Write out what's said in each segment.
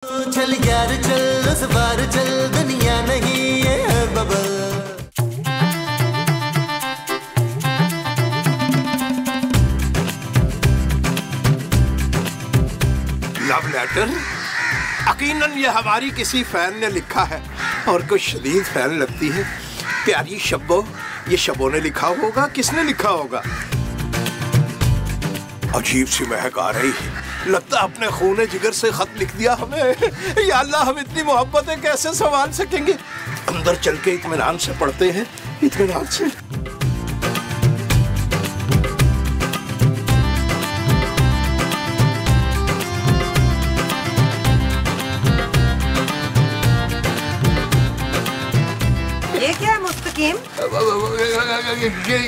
चल यार चल उस बार चल दुनिया नहीं ये है बबल। लव लेटर यकीनन ये हमारी किसी फैन ने लिखा है और कुछ शदीद फैन लगती है। प्यारी शब्बो, ये शब्बो ने लिखा होगा, किसने लिखा होगा? अजीब सी महक आ रही है, लगता अपने खूने जिगर से खत लिख दिया हमें। या अल्लाह, हम इतनी मोहब्बतें कैसे संभाल सकेंगे? अंदर चल के इत्मीनान से पढ़ते हैं, इत्मीनान से। ये क्या है मुस्तकीम?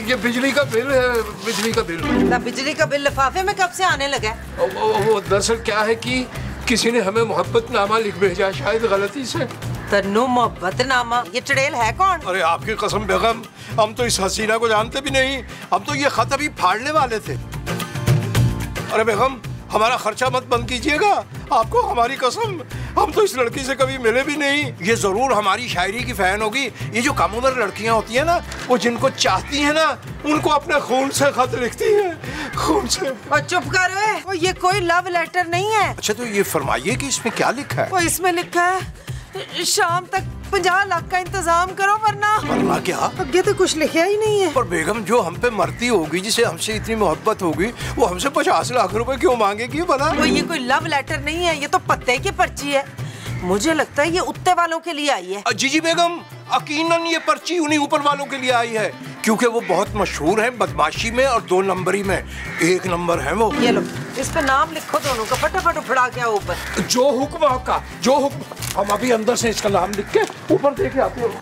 ये बिजली का बिल है, बिजली का बिल। ना बिजली का बिल लिफाफे में कब से आने लगा है? वो दरअसल क्या है कि किसी ने हमें मोहब्बतनामा लिख भेजा, शायद गलती से। तन्नू मोहब्बतनामा? ये चुड़ैल है कौन? अरे आपकी कसम बेगम, हम तो इस हसीना को जानते भी नहीं। हम तो ये खत अभी फाड़ने वाले थे। अरे बेगम, हमारा खर्चा मत बंद कीजिएगा, आपको हमारी कसम, हम तो इस लड़की से कभी मिले भी नहीं। ये जरूर हमारी शायरी की फैन होगी। ये जो कम उम्र लड़कियां होती है ना, वो जिनको चाहती है ना, उनको अपने खून से खत लिखती है, खून से। और चुप कर, वो ये कोई लव लेटर नहीं है। अच्छा तो ये फरमाइए कि इसमें क्या लिखा है? वो इसमें लिखा है शाम तक 50 लाख का इंतजाम करो वरना क्या? आगे तो कुछ लिखा ही नहीं है। पर बेगम, जो हम पे मरती होगी, जिसे हमसे इतनी मोहब्बत होगी, वो हमसे 50 लाख रुपए क्यों मांगेगी भला? वो ये कोई लव लेटर नहीं है, ये तो पत्ते की पर्ची है। मुझे लगता है ये उत्ते वालों के लिए आई है। जी जी बेगम, यकीनन ये पर्ची उन्हीं ऊपर वालों के लिए आई है, क्योंकि वो बहुत मशहूर है बदमाशी में और 2 नंबरी में। 1 नंबर है वो। ये लो, इस पे नाम लिखो दोनों का, फटाफट उफड़ा के ऊपर। जो हुक्म आपका, जो हुक्म। हम अभी अंदर से इसका नाम लिख के ऊपर देखे आते हो।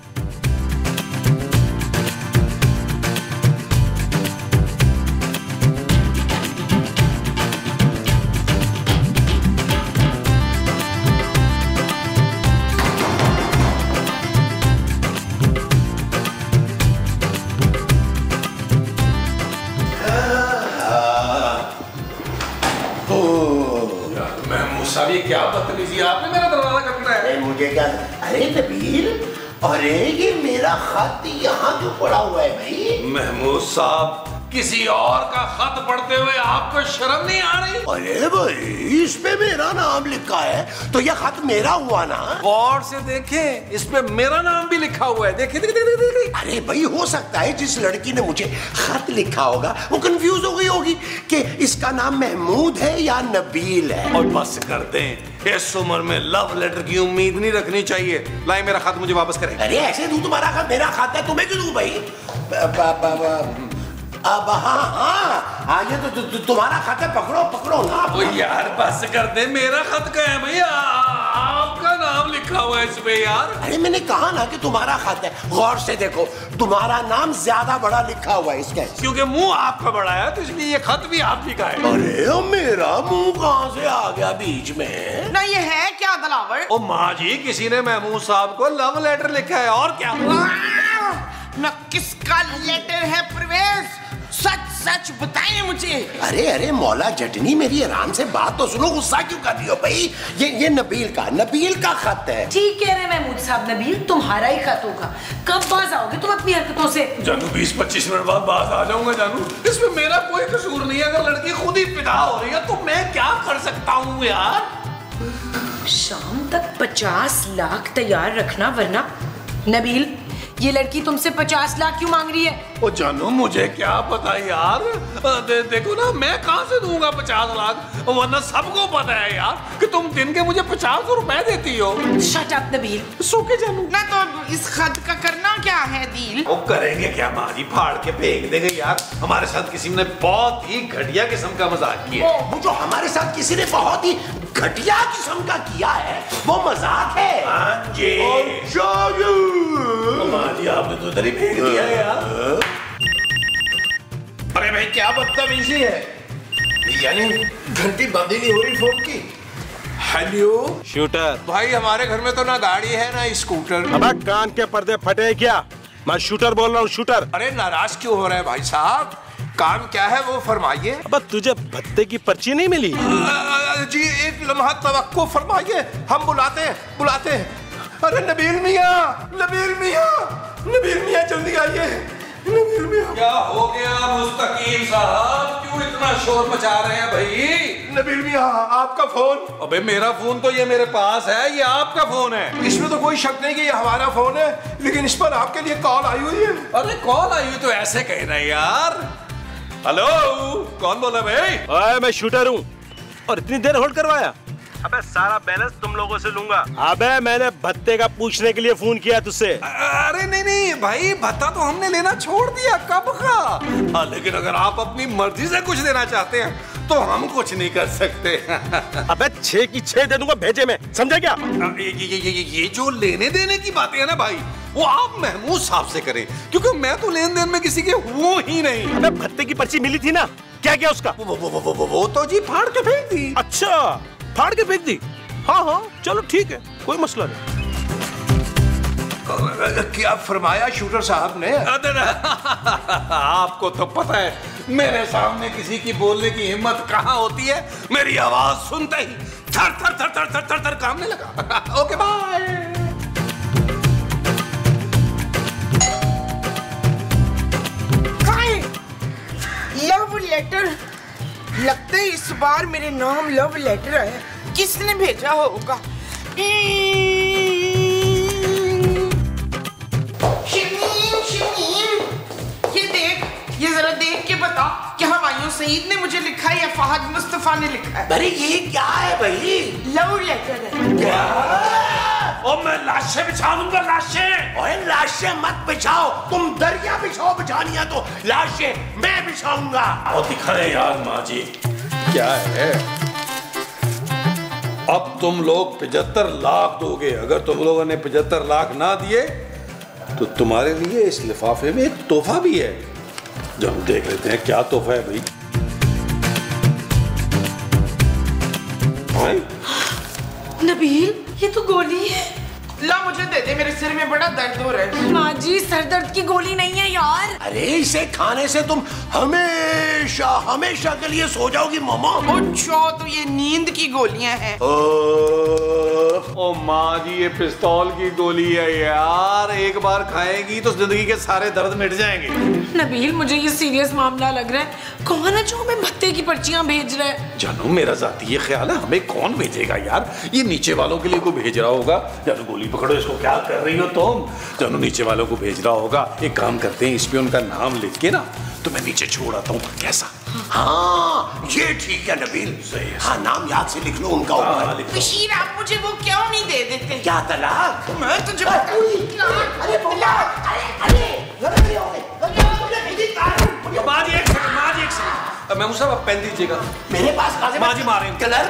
ये क्या बदतमीजी, आपने मेरा दरवाजा खटखटाया है। अरे मुझे क्या? अरे नबील, अरे ये मेरा खत यहाँ क्यों पड़ा हुआ है भाई? महमूद साहब, किसी और का खत पढ़ते हुए आपको शर्म नहीं आ रही? अरे भाई, इस पे मेरा नाम लिखा है तो ये खत मेरा हुआ ना? गौर से देखें, इस पे मेरा नाम भी लिखा हुआ है। देखिए देखिए देखिए देखिए। अरे भाई, हो सकता है जिस लड़की ने मुझे खत लिखा होगा वो कंफ्यूज हो गई होगी कि इसका नाम महमूद है या नबील है। और बस कर दें, इस उम्र में लव लेटर की उम्मीद नहीं रखनी चाहिए। लाए मेरा खत मुझे वापस करें। अरे ऐसे दूं तुम्हारा खत? मेरा खत है, तुम्हें क्यों दूं भाई? अब हाँ, ये तो तुम्हारा खत है, पकड़ो ना। ओ यार बस कर दे, मेरा खत का है भैया, आपका नाम लिखा हुआ है इसमें यार। अरे मैंने कहा ना कि तुम्हारा खत है, गौर से देखो, तुम्हारा नाम ज्यादा बड़ा लिखा हुआ है इसके। क्योंकि मुंह आपका बड़ा है तो इसलिए ये खत भी आप ही का है। अरे मेरा मुंह कहाँ से आ गया बीच में? ना ये है क्या दलावर? ओ माँ जी, किसी ने महमूद साहब को लव लेटर लिखा है, और क्या? ना किसका लेटर है प्रवेश? सच सच बताइए मुझे। अरे मौला जटनी, मेरी आराम से बात तो सुनो, गुस्सा क्यों कर रही हो भाई? ये नबील का खत है। ठीक कह रहे महमूद साहब, नबील तुम्हारा ही खत होगा। कब बाज आओगे तुम अपनी हरकतों से? जानू 20-25 मिनट बाद बाज आ जाऊंगा जानू। इसमें मेरा कोई कसूर नहीं है। अगर लड़की खुद ही फिदा हो रही है तो मैं क्या कर सकता हूँ यार? शाम तक 50 लाख तैयार रखना, वरना नबील ये लड़की तुमसे 50 लाख क्यों मांग रही है? ओ जानू, मुझे क्या पता यार। देखो ना, मैं कहाँ से दूंगा 50 लाख, वरना सबको पता है यार कि तुम दिन के मुझे 50 रुपए देती हो। Shut up Nabeel. सूखे जानू ना तो इस खत का करना क्या है दिल? वो करेंगे क्या माँ जी, फाड़ के फेंक देंगे यार। हमारे साथ किसी ने बहुत ही घटिया किस्म का मजाक किया। वो जो हमारे साथ किसी ने बहुत ही घटिया किस्म का किया है, वो मजाक है। हाँ जी। जी आपने तो इधर ही फेंक दिया यार। अरे भाई, क्या बदतमीजी है, यानी घंटी बंद ही नहीं हो रही फोन की। हेलो शूटर भाई, हमारे घर में तो ना गाड़ी है ना स्कूटर। अब कान के पर्दे फटे क्या? मैं शूटर बोल रहा हूँ, शूटर। अरे नाराज क्यों हो रहे हैं भाई साहब? काम क्या है वो फरमाइए। अब तुझे भत्ते की पर्ची नहीं मिली? जी एक लम्हा तवक्को फरमाइए, हम बुलाते हैं। अरे नबील मियाँ जल्दी आइए। नबील मियाँ, क्या हो गया मुस्तकीम साहब, क्यों इतना शोर मचा रहे हैं भाई? नबील मियाँ आपका फोन। अबे मेरा फोन तो ये मेरे पास है, ये आपका फोन है। इसमें तो कोई शक नहीं कि ये हमारा फोन है, लेकिन इस पर आपके लिए कॉल आई हुई है। अरे कॉल आई हुई तो ऐसे कह रहे यार। हेलो, कौन बोला भाई? ओए मैं शूटर हूँ। और इतनी देर होल्ड करवाया? अबे सारा बैलेंस तुम लोगों से लूंगा। अबे मैंने भत्ते का पूछने के लिए फोन किया तुझसे। अरे नहीं भाई, भत्ता तो हमने लेना छोड़ दिया कब का। लेकिन अगर आप अपनी मर्जी से कुछ देना चाहते हैं तो हम कुछ नहीं कर सकते। अबे 6 की 6 दे दूंगा भेजे में, समझा क्या? ये जो लेने देने की बातें है ना भाई, वो आप महमूद साहब से करें, क्योंकि मैं तो लेन देन में किसी के हुआ ही नहीं। अबे भत्ते की पर्ची मिली थी ना, क्या किया उसका? वो तो जी फाड़ के फेंक दी। अच्छा, फाड़ के फेंक दी? हाँ चलो ठीक है, कोई मसला नहीं। क्या फरमाया शूटर साहब ने? आपको तो पता है मेरे सामने किसी की बोलने की हिम्मत कहाँ होती है। मेरी आवाज सुनते ही थर थर थर थर थर थर थर कांपने लगा। Okay bye. लव लेटर, लगता है इस बार मेरे नाम लव लेटर है। किसने भेजा होगा? शमीम, ये देख, ये जरा देख के बता कि हुमायूं सईद ने मुझे लिखा है या फहद मुस्तफा ने लिखा है? अरे ये क्या है भाई? लव लेटर है। क्या? और मैं लाशें बिछा दूंगा, लाशें। ओए लाशें मत बिछाओ, तुम दरिया बिछाओ, बिछानी है तो लाशें मैं बिछाऊंगा। और दिखाए यार माँ जी क्या है। अब तुम लोग 75 लाख दोगे। अगर तुम लोगों ने 75 लाख ना दिए तो तुम्हारे लिए इस लिफाफे में एक तोहफा भी है, जो हम देख लेते हैं क्या तोहफा है भाई। नबील, ये तो गोली है। ला मुझे दे दे, मेरे सिर में बड़ा दर्द हो रहा है। माँ जी, सर दर्द की गोली नहीं है यार। अरे इसे खाने से तुम हमेशा हमेशा के लिए सो जाओगी मामा। अच्छा, तो ये नींद की गोलियां हैं। ओ माँ जी, ये पिस्तौल की गोली है यार, एक बार खाएगी तो जिंदगी के सारे दर्द मिट जाएंगे। नबील, मुझे ये सीरियस मामला लग रहा है। कौन है जो हमें भत्ते की पर्चियां भेज रहा है? जानू, मेरा जाती ये ख्याल है, हमें कौन भेजेगा यार। ये नीचे वालों के लिए कोई भेज रहा होगा। जानू गोली पकड़ो, इसको क्या कर रही हो तुम? जानू नीचे वालों को भेज रहा होगा। एक काम करते हैं, इस पे उनका नाम लिख के ना तो मैं नीचे छोड़ आता हूँ, कैसा? हाँ ये ठीक है नबील। हाँ नाम याद से लिख लो उनका। बशीर, आप मुझे वो क्यों नहीं दे देते? क्या तलाक? मैं तुझे अरे माँ जी एक सेकंड, मैं मुझसे पेन दीजिएगा। मेरे पास माँ जी मारे कलर।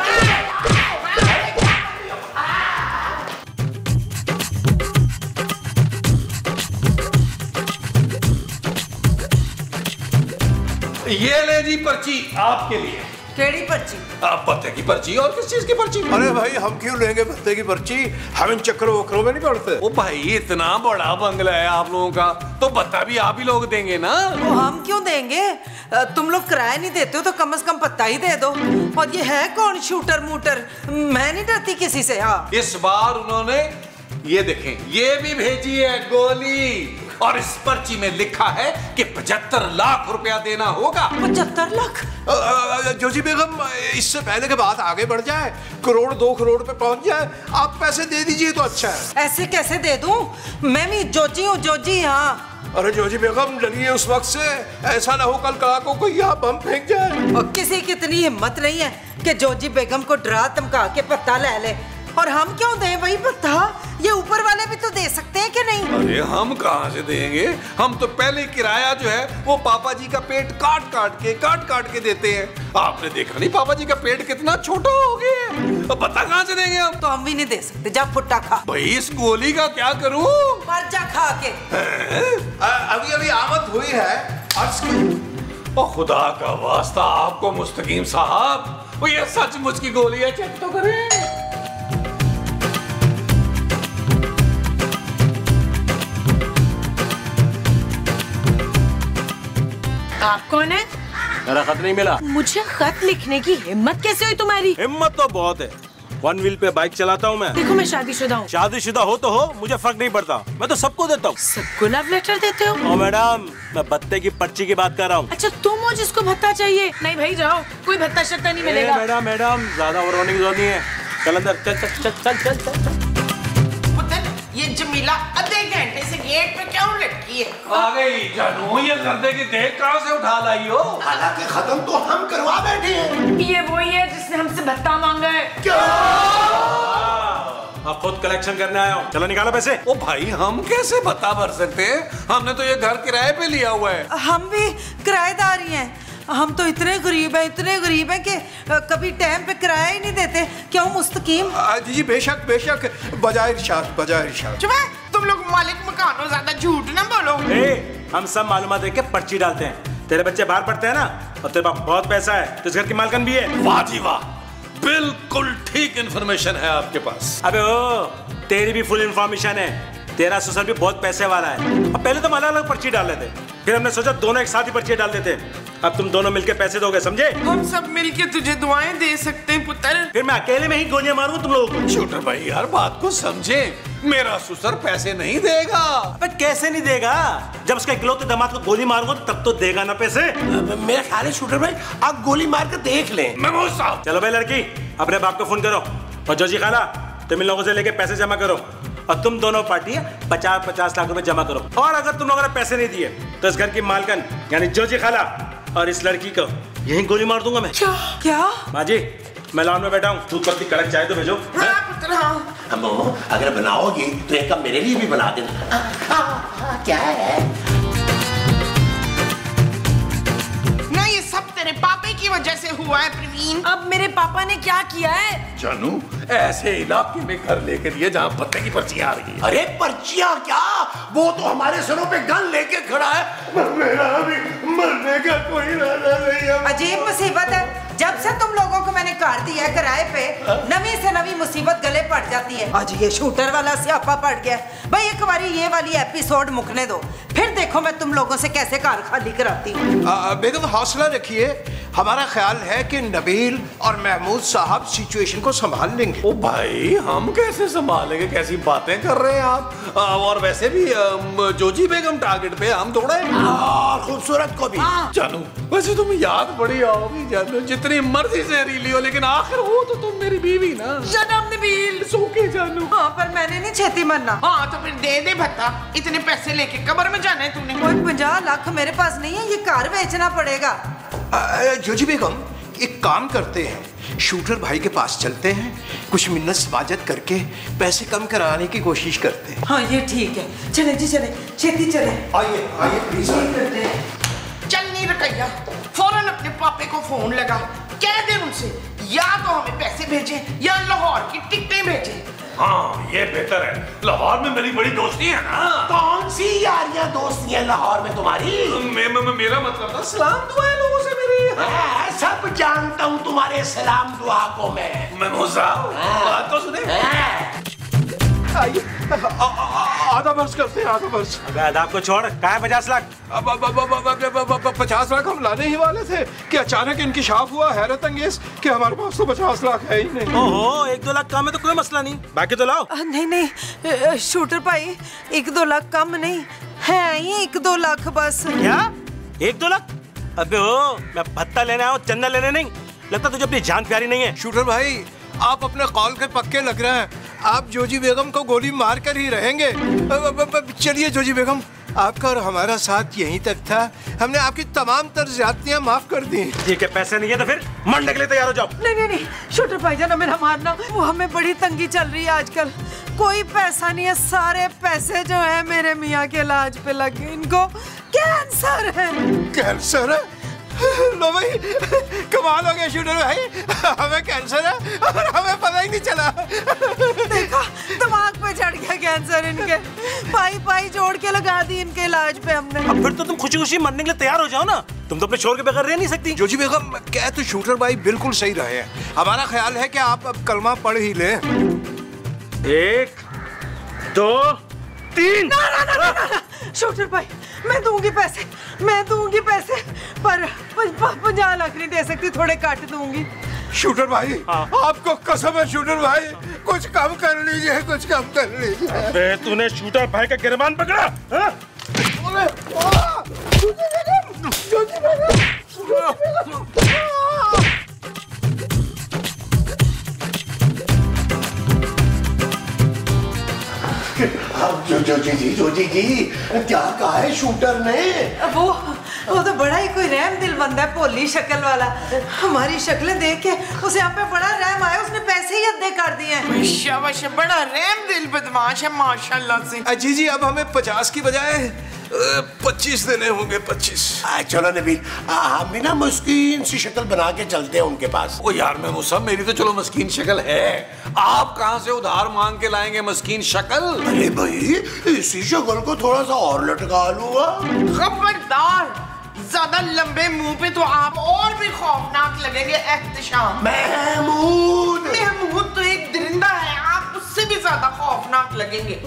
ये ले जी पर्ची आपके लिए। केड़ी पर्ची? आप पत्ते की पर्ची। और किस चीज की पर्ची? अरे भाई हम क्यों लेंगे भत्ते की पर्ची? हम इन चक्करों वक्रों में नहीं पड़ते। ओ भाई, इतना बड़ा बंगला है आप लोगों का, तो भत्ता भी आप ही लोग देंगे ना। वो हम क्यों देंगे? तुम लोग किराया नहीं देते हो तो कम से कम पत्ता ही दे दो। और ये है कौन शूटर मूटर? मैं नहीं डरती किसी से। हाँ, इस बार उन्होंने ये देखें, ये भी भेजी है गोली, और इस पर्ची में लिखा है कि 75 लाख रुपया देना होगा। 75 लाख? जोजी बेगम, इससे पहले कि बात आगे बढ़ जाए, करोड़ 2 करोड़ पे पहुंच जाए, आप पैसे दे दीजिए तो अच्छा है। ऐसे कैसे दे दूं? मैं भी जोजी हूँ, जोजी। हाँ। अरे जोजी बेगम, डरिए उस वक्त से, ऐसा ना हो कल कड़ाकों को यहाँ बम फेंक जाए। और किसी की इतनी हिम्मत नहीं है कि जोजी बेगम को डरा धमका के पत्ता ले ले। और हम क्यों दें भाई पत्ता? ये ऊपर वाले भी तो दे सकते हैं कि नहीं? अरे हम कहाँ से देंगे? हम तो पहले किराया जो है वो पापा जी का पेट काट काट के देते हैं। आपने देखा नहीं पापा जी का पेट कितना छोटा हो गया है? तो पता कहाँ से देंगे हम? तो हम भी नहीं दे सकते। जा फुट्टा खा। भाई इस गोली का क्या करूं? मर जा खा के। अभी अभी आमद हुई है अर्ज की। ओ खुदा का वास्ता आपको मुस्तकीम साहब, वो ये सचमुच की गोली है, चेक तो करें। आप कौन है? मेरा खत नहीं मिला। मुझे खत लिखने की हिम्मत कैसे हुई तुम्हारी? हिम्मत तो बहुत है, 1 व्हील पे बाइक चलाता हूँ मैं। देखो मैं शादीशुदा हूँ। शादीशुदा हो तो हो, मुझे फर्क नहीं पड़ता, मैं तो सबको देता हूँ। सबको लव लेटर देते हो? ओ मैडम, मैं भत्ते की पर्ची की बात कर रहा हूँ। अच्छा तुम हो जिसको भत्ता चाहिए? नहीं भाई जाओ, कोई भत्ता शत्ता नहीं मिलेगा। मैडम मैडम ज्यादा ओवर होने की जरूरत नहीं है, चल अंदर, चल चल चल चल चल चल। ये जमीला आधे घंटे से गेट पे क्यों लटकी है? आ गई जानू, ये गर्दे की देख कहाँ से उठा लाई हो? हालांकि खत्म तो हम करवा बैठे हैं। ये वही है जिसने हमसे भत्ता मांगा है। क्या? अब खुद कलेक्शन करने आया हूँ, चलो निकालो पैसे। ओ भाई, हम कैसे भत्ता भर सकते हैं? हमने तो ये घर किराए पे लिया हुआ है। हम भी किराएदार ही हैं। हम तो इतने गरीब हैं कि कभी टाइम पे किराया ही नहीं देते। क्यों मुस्तकीम? जी बेशक बेशक, बजाय इरशाद बजाय इरशाद। चुप है, तुम लोग मालिक मकान हो, ज्यादा झूठ ना बोलो। हम सब मालूमात देके पर्ची डालते हैं। तेरे बच्चे बाहर पढ़ते हैं ना, और तेरे पास बहुत पैसा है, तो इस घर की मालकन भी है। वाह जी वाह, बिल्कुल ठीक इन्फॉर्मेशन है आपके पास। अबे ओ, तेरी भी फुल इन्फॉर्मेशन है। तेरा ससुर भी बहुत पैसे वाला है। अब पहले तो हम अलग अलग पर्ची डाल लेते, फिर हमने सोचा दोनों एक साथ ही पर्ची डाल देते। अब तुम दोनों मिलके पैसे दोगे, समझे? हम सब मिलके तुझे दुआएं दे सकते हैं पुत्र। फिर मैं अकेले में ही गोलियां मारूंगा तुम लोगों को। शूटर भाई यार, बात को समझे, मेरा ससुर पैसे नहीं देगा। अबे कैसे नहीं देगा? जब उसका इकलौते दामाद को गोली मारूंगा तब तो देगा ना पैसे। मेरा ख्याल है शूटर भाई, आप गोली मार कर देख लें। महमूद साहब, चलो भाई लड़की, अपने बाप को फोन करो, और जोजी खाला तुम इन लोगों से लेके पैसे जमा करो, और तुम दोनों पार्टी 50-50 लाख रुपए जमा करो। और अगर तुम लोगों ने पैसे नहीं दिए तो इस घर की मालकन यानी जोजी खाला और इस लड़की को यहीं गोली मार दूंगा मैं। क्या? माँ जी, मैं लॉन में बैठा हूँ, दूध पत्ती कड़क चाय तो भेजो। हाँ पुत्र हाँ। अम्मो, अगर बनाओगी तो एक कप मेरे लिए भी बना देना। क्या है? ना ये सब तेरे पापे की वजह से हुआ है प्रवीण। अब मेरे पापा ने क्या किया है? जानू, ऐसे इलाके में घर लेके दिए जहाँ पत्ते की पर्ची आ रही है। अरे पर्चियां क्या, वो तो हमारे सरों पे गन लेके खड़ा है। मेरा भी मरने का कोई इरादा नहीं है। अजीब मुसीबत है, जब से तुम लोगों को मैंने कार दिया है किराए पे, नवी से नवी मुसीबत गले पड़ जाती है। आज ये शूटर वाला स्यापा पड़ गया। भाई एक बारी ये वाली एपिसोड मुकने दो, फिर देखो मैं तुम लोगों से कैसे कार खाली कराती हूँ। बेगम हौसला रखिए, हमारा ख्याल है कि नबील और महमूद साहब सिचुएशन को संभाल लेंगे। ओ भाई, हम कैसे संभालेंगे? कैसी बातें कर रहे हैं आप? और वैसे भी जोजी बेगम टारगेट पे, हम थोड़ा है। और खूबसूरत को भी। जानू, वैसे तुम याद बड़ी आओगी जानू, जितनी मर्जी से रीली हो, लेकिन आखिर हो तो तुम मेरी बीवी ना। जनाब नबील। सोके जानू। हाँ पर मैंने नहीं छेती मरना। हाँ तो फिर दे दे भत्ता, इतने पैसे लेके कब्र में जाना है तूने। कोई 50 लाख मेरे पास नहीं है, ये कार बेचना पड़ेगा। जोजी बेगम, एक काम करते हैं, शूटर भाई के पास चलते हैं, कुछ मिन्नत सबाजत करके पैसे कम कराने की कोशिश करते हैं। हाँ ये ठीक है, चले जी चले, छेती चले। आइए आइए प्लीज। चल नहीं रकैया, फौरन अपने पापे को फोन लगा, कह दे उनसे या तो हमें पैसे भेजे या लाहौर की टिकटें भेजे। हाँ ये बेहतर है, लाहौर में मेरी बड़ी दोस्ती है ना। कौन सी यारियां दोस्तियां लाहौर में तुम्हारी? मेरा मतलब था सलाम दुआ है लोगों से मेरी। सब जानता हूँ तुम्हारे सलाम दुआ को मैं। महमूद साहब, बात तो सुने। आइए, आधा वर्ष करते हैं, आधा वर्ष। अबे आदाब को छोड़, कहाँ है 50 लाख? 50 लाख हम लाने ही वाले थे कि अचानक इंकिशाफ हुआ हैरत अंगेज कि हमारे पास तो 50 लाख है ही नहीं। ओहो, 1-2 लाख कम है तो कोई मसला नहीं, बाकी तो लाओ। नहीं शूटर भाई, 1-2 लाख कम नहीं है, ये 1-2 लाख बस। क्या 1-2 लाख? अबे ओ, मैं भत्ता लेने आया हूँ, चंदा लेने नहीं। लगता तुझे अपनी जान प्यारी नहीं है। शूटर भाई, आप अपने कॉल के पक्के लग रहे हैं, आप जोजी बेगम को गोली मार कर ही रहेंगे। चलिए जोजी बेगम, आपका और हमारा साथ यहीं तक था, हमने आपकी तमाम तर ज्यादतियां माफ कर दी। ठीक है, पैसे नहीं है तो फिर मरने के लिए तैयार हो जाओ। नहीं शूटर भाईजान, मेरा मारना, वो हमें बड़ी तंगी चल रही है आजकल, कोई पैसा नहीं है, सारे पैसे जो है मेरे मियाँ के इलाज पे लगे, इनको कैंसर है। कैंसर है? लो भाई, कमाल हो गया शूटर भाई, हमें कैंसर है और हमें पता ही नहीं चला। देखा, दिमाग पे चढ़ गया कैंसर इनके, पाई जोड़ के लगा दी इनके इलाज पे हमने। अब फिर तो तुम खुशी खुशी मरने के लिए तैयार हो जाओ ना, तुम तो अपने शोर के बगैर रह नहीं सकती। जोजी बेगम, क्या तो शूटर भाई बिल्कुल सही रहे हैं, हमारा ख्याल है कि आप अब कलमा पढ़ ही लें। 1 2 3। ना शूटर भाई, मैं दूंगी पैसे, मैं दूंगी पैसे, पर 50 लाख नहीं दे सकती, थोड़े काट दूंगी। शूटर भाई, आपको कसम है शूटर भाई, कुछ कम कर लीजिए, कुछ कम कर लीजिए। अबे तूने शूटर भाई का गिरबान पकड़ा? हाँ? जोजी जी क्या कहा है शूटर ने? वो तो बड़ा ही कोई रहम दिल बंदा है, भोली शक्ल वाला। हमारी शक्लें देख के उसे यहाँ पे बड़ा रहम आया, उसने पैसे ही अद्दे कर दिए हैं। शाबाश, बड़ा रहम दिल बदमाश है माशाल्लाह से। जी अब हमें 50 की बजाय 25 देने होंगे, 25। चलो नबील, हम भी ना मस्कीन सी शक्ल बना के चलते हैं उनके पास। ओ यार मैं मुसब, मेरी तो चलो मस्कीन शक्ल है, आप कहाँ से उधार मांग के लाएंगे मस्कीन शक्ल? अरे भाई इसी शक्ल को थोड़ा सा और लटका लूंगा। खबरदार, ज्यादा लंबे मुंह पे तो आप और भी खौफनाक लगेंगे। एहतशाम महमूद तो एक दरिंदा है, आप उससे भी ज्यादा खौफनाक लगेंगे।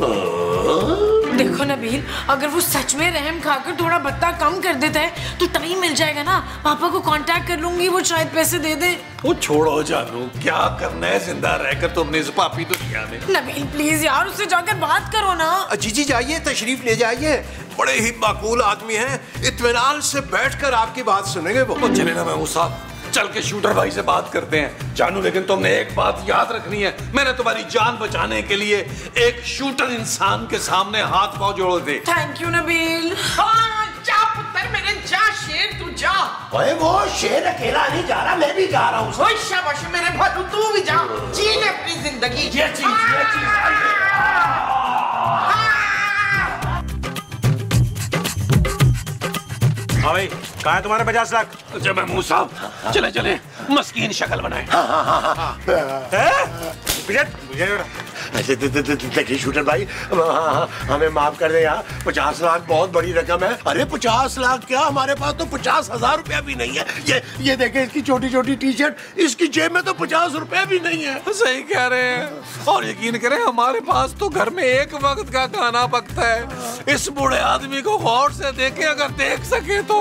देखो नबील, अगर वो सच में रहम खाकर थोड़ा भत्ता कम कर देता है तो टाइम मिल जाएगा ना, पापा को कांटेक्ट कर लूंगी, वो शायद पैसे दे दे। वो छोड़ो जानू, क्या करना है जिंदा रहकर तुमने इस पापी दुनिया में। नबील प्लीज यार, उससे जाकर बात करो ना। जी जाइए, तशरीफ ले जाइए, बड़े ही माकूल आदमी हैं, इत्मीनान से बैठकर आपकी बात सुनेंगे वो। चले ना महमूद साहब, चल के शूटर भाई से बात करते हैं। जानू लेकिन तुमने एक बात याद रखनी है, मैंने तुम्हारी जान बचाने के लिए एक शूटर इंसान के सामने हाथ पांव जोड़े थे। Thank you Nabeel. जा पुत्र मेरे, जा शेर तू जा। ओए वो शेर अकेला नहीं जा रहा, मैं भी जा रहा हूँ। ओए शाबाश मेरे भालू, तू भी जा, जी ले अपनी जिंदगी। ये चीज हाँ भाई, कहाँ है तुम्हारे 50 लाख? जब महमूद साहब चले चले मस्कीन शक्ल बनाए। देखिए शूटर भाई, हमें माफ कर दे यार, 50 लाख बहुत बड़ी रकम है। अरे 50 लाख क्या, हमारे पास तो 50,000 रुपया भी नहीं है। ये देखे इसकी छोटी छोटी टी शर्ट, इसकी जेब में तो 50 रुपया भी नहीं है। सही कह रहे हैं, और यकीन करें हमारे पास तो घर में एक वक्त का खाना पकता है। इस बूढ़े आदमी को गौर से देखे, अगर देख सके तो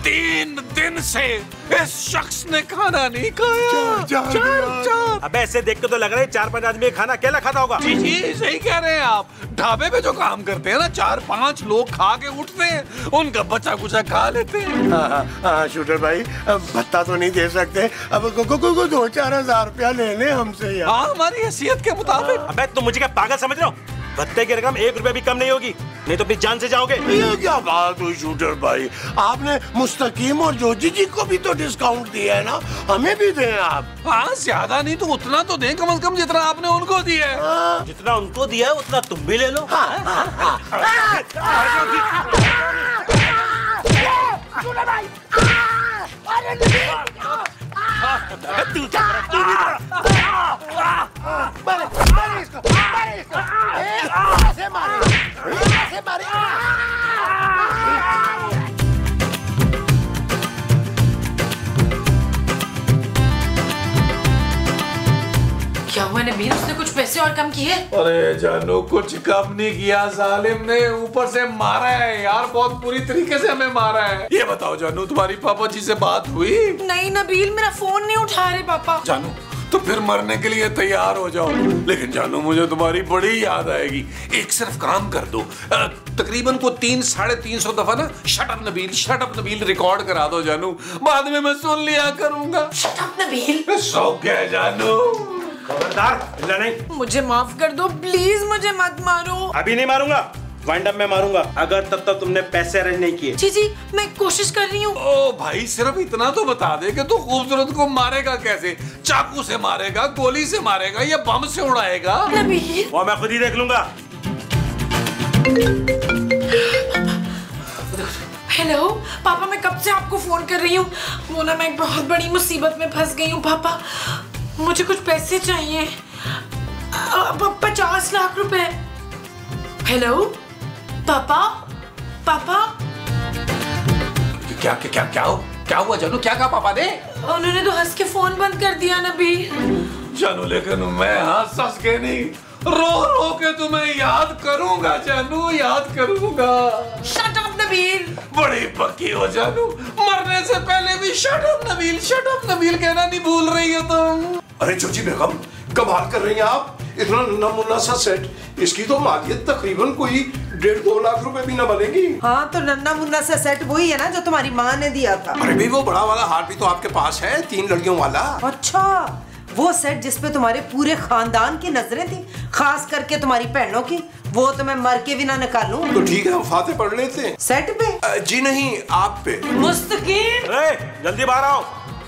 3 दिन से इस शख्स ने खाना नहीं खाया। चार। अबे ऐसे देख के तो लग रहा है 4-5 आदमी खाना अकेला खाता होगा। जी सही कह रहे हैं आप, ढाबे पे जो काम करते हैं ना, 4-5 लोग खा के उठते हैं, उनका बचा कुचा खा लेते हैं। शूटर भाई भत्ता तो नहीं दे सकते, अब को 2-4 हजार रुपया ले ले हमसे यार। हाँ हमारी हैसियत के मुताबिक। अबे तुम मुझे क्या पागल समझ रहे हो? भत्ते की रकम 1 रुपया भी कम नहीं होगी, नहीं तो अपनी जान से जाओगे। ये क्या बात हुई शूटर भाई, आपने मुस्तकीम और जोजी जी को भी तो डिस्काउंट दिया है ना, हमें भी दें आप। हाँ ज्यादा नहीं तो उतना तो दें कम से कम जितना आपने उनको दिया है। जितना उनको दिया है उतना तुम भी ले लो। क्या हुआ नबील, उसने कुछ पैसे और कम किए? अरे जानू कुछ कम नहीं किया, जालिम ने ऊपर से मारा है यार, बहुत बुरी तरीके से हमें मारा है। ये बताओ जानू, तुम्हारी पापा जी से बात हुई? नहीं नबील, मेरा फोन नहीं उठा रहे पापा। जानू तो फिर मरने के लिए तैयार हो जाओ, लेकिन जानू मुझे तुम्हारी बड़ी याद आएगी। एक सिर्फ काम कर दो, तकरीबन को 300-350 दफा ना शट अप नबील रिकॉर्ड करा दो जानू, बाद में मैं सुन लिया करूंगा। Shut up Nabeel. सो क्या जानू, खबरदार, हिलना नहीं। मुझे माफ कर दो प्लीज, मुझे मत मारो। अभी नहीं मारूंगा, वाइंड अप में मारूंगा, अगर तब तक तुमने पैसे अरेंज नहीं किए। जी मैं कोशिश कर रही हूँ। ओ भाई सिर्फ इतना तो बता दे कि तू खूबसूरत को मारेगा कैसे? चाकू से मारेगा, गोली से मारेगा या बम से उड़ाएगा? नबील वो मैं खुद ही देख लूंगा। हेलो पापा, मैं कब से आपको फोन कर रही हूँ, वो ना मैं एक बहुत बड़ी मुसीबत में फंस गई हूँ पापा, मुझे कुछ पैसे चाहिए, 50 लाख रुपए। हेलो पापा, पापा। क्या हुआ जानू, क्या कहा पापा ने? उन्होंने तो हंस के फोन बंद कर दिया नबील। जानू लेकिन मैं हंस के नहीं, रो रो के तुम्हें याद करूंगा जानू, याद करूंगा। Shut up Nabeel. बड़ी पक्की हो जानू, मरने से पहले भी शट अप नबील कहना नहीं भूल रही हो तुम। अरे जोजी बेगम कमाल कर रही हैं आप, इतना नन्ना मुन्ना सा सेट, इसकी तो मालियत तकरीबन कोई 1.5-2 लाख रुपए भी ना बनेगी। हाँ तो नन्ना मुन्ना सा सेट वही है ना जो तुम्हारी माँ ने दिया था। अरे भी वो बड़ा वाला हार भी तो आपके पास है, 3 लड़कियों वाला। अच्छा, वो सेट जिसपे तुम्हारे पूरे खानदान की नजरें थी, खास करके तुम्हारी बहनों की, वो तो मैं मर के भी ना निकालूं। तो ठीक है हम फाते पढ़ लेते हैं। सेट पे? जी नहीं, आप पे। मुस्तकीम जल्दी बाहर आओ,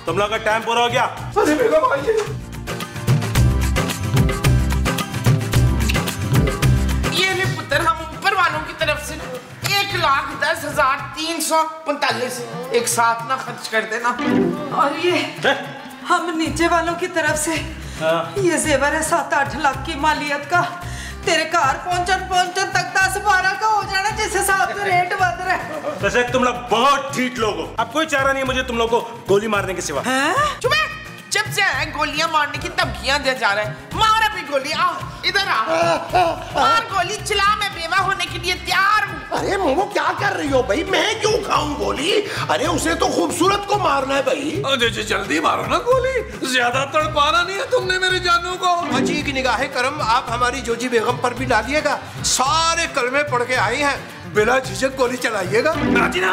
तुम लोग का टाइम पूरा हो गया। अरे बेगम आइए। ये ले पुत्र, हम ऊपर वालों की तरफ से 1,10,345 एक साथ ना खर्च कर देना। और ये हम नीचे वालों की तरफ से ये जेवर है 7-8 लाख की मालियत का। तेरे कार पहुंचन तक 10-12 का हो जाना जिस हिसाब से रेट बढ़ रहा है। वैसे तुम लोग बहुत ठीक लोग हो, अब कोई चारा नहीं है मुझे तुम लोग को गोली मारने के सिवा। चुप है, जब से आए गोलियां मारने की धमकियां दे जा रहे हैं। मार अभी गोली, आ इधर आ, मार गोली चला, मैं बेवा होने के लिए तैयार हूँ। अरे मोमो क्या कर रही हो भाई, मैं क्यों खाऊं गोली? अरे उसे तो खूबसूरत को मारना है भाई। जल्दी मारो ना गोली, ज्यादा तड़पाना नहीं है तुमने मेरे जानू को। अजी की निगाहे करम आप हमारी जोजी बेगम पर भी डालिएगा, सारे कलमे पढ़ के आई हैं, बिना झिझक गोली चलाइएगा। नाजी ना,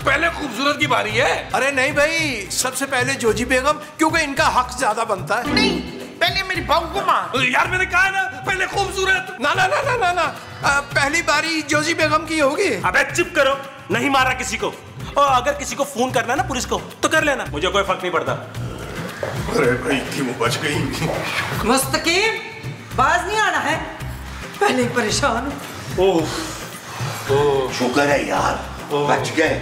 पहले खूबसूरत की बारी है। अरे नहीं भाई, सबसे पहले जोजी बेगम, क्योंकि इनका हक ज्यादा बनता है। नहीं, पहले मेरी बहू को मार। यार मैंने कहा ना पहले खूबसूरत। ना ना ना ना ना, ना। पहली बारी जोजी बेगम की होगी। अबे चुप करो, नहीं मारा किसी को, और अगर किसी को फोन करना है ना पुलिस को तो कर लेना, मुझे कोई फर्क नहीं पड़ता। अरे भाई क्यों बच गई। मुस्तकीम, बाज नहीं आना है, पहले ही परेशान हूँ। शुक्र है यार बच गए।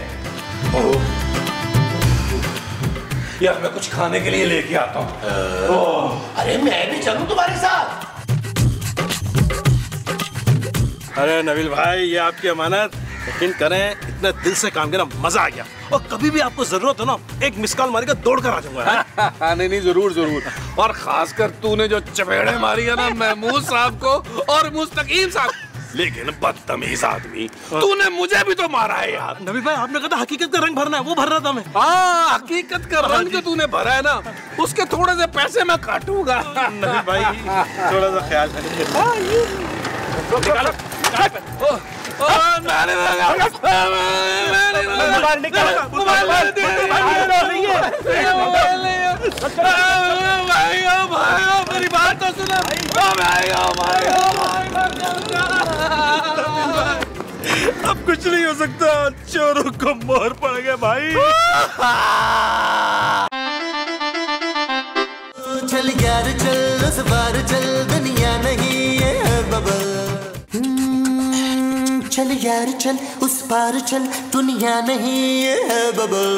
यार मैं कुछ खाने के लिए लेके आता हूँ। अरे मैं भी चलूं तुम्हारे साथ? अरे नबील भाई, ये आपकी अमानत, यकीन करें इतना दिल से काम करना मजा आ गया। और कभी भी आपको जरूरत हो ना, एक मिस कॉल मारेगा दौड़ कर आ जाऊंगा। नहीं जरूर। और खासकर तूने जो चपेड़े मारी है ना महमूद साहब को और मुस्तकीम साहब, लेकिन बदतमीज आदमी, तूने मुझे भी तो मारा है यार। नबील भाई आपने कहा था हकीकत का रंग भरना है, वो भर रहा था मैं। हाँ, हकीकत का रंग जो तूने भरा है ना, उसके थोड़े से पैसे मैं काटूंगा। नबील भाई थोड़ा सा ख्याल निकालो। मेरी बात तो सुनो। अब कुछ नहीं हो सकता, चोरों को मोहर पड़ गया भाई। चल यार चल, उस बार चल, दुनिया नहीं है बबल। चल यार चल, उस पार चल, दुनिया नहीं है बबल।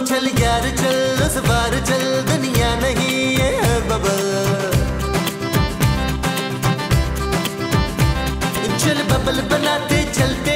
चल यार चल, उस पार चल, दुनिया नहीं है बबल। चल बबल बनाते चलते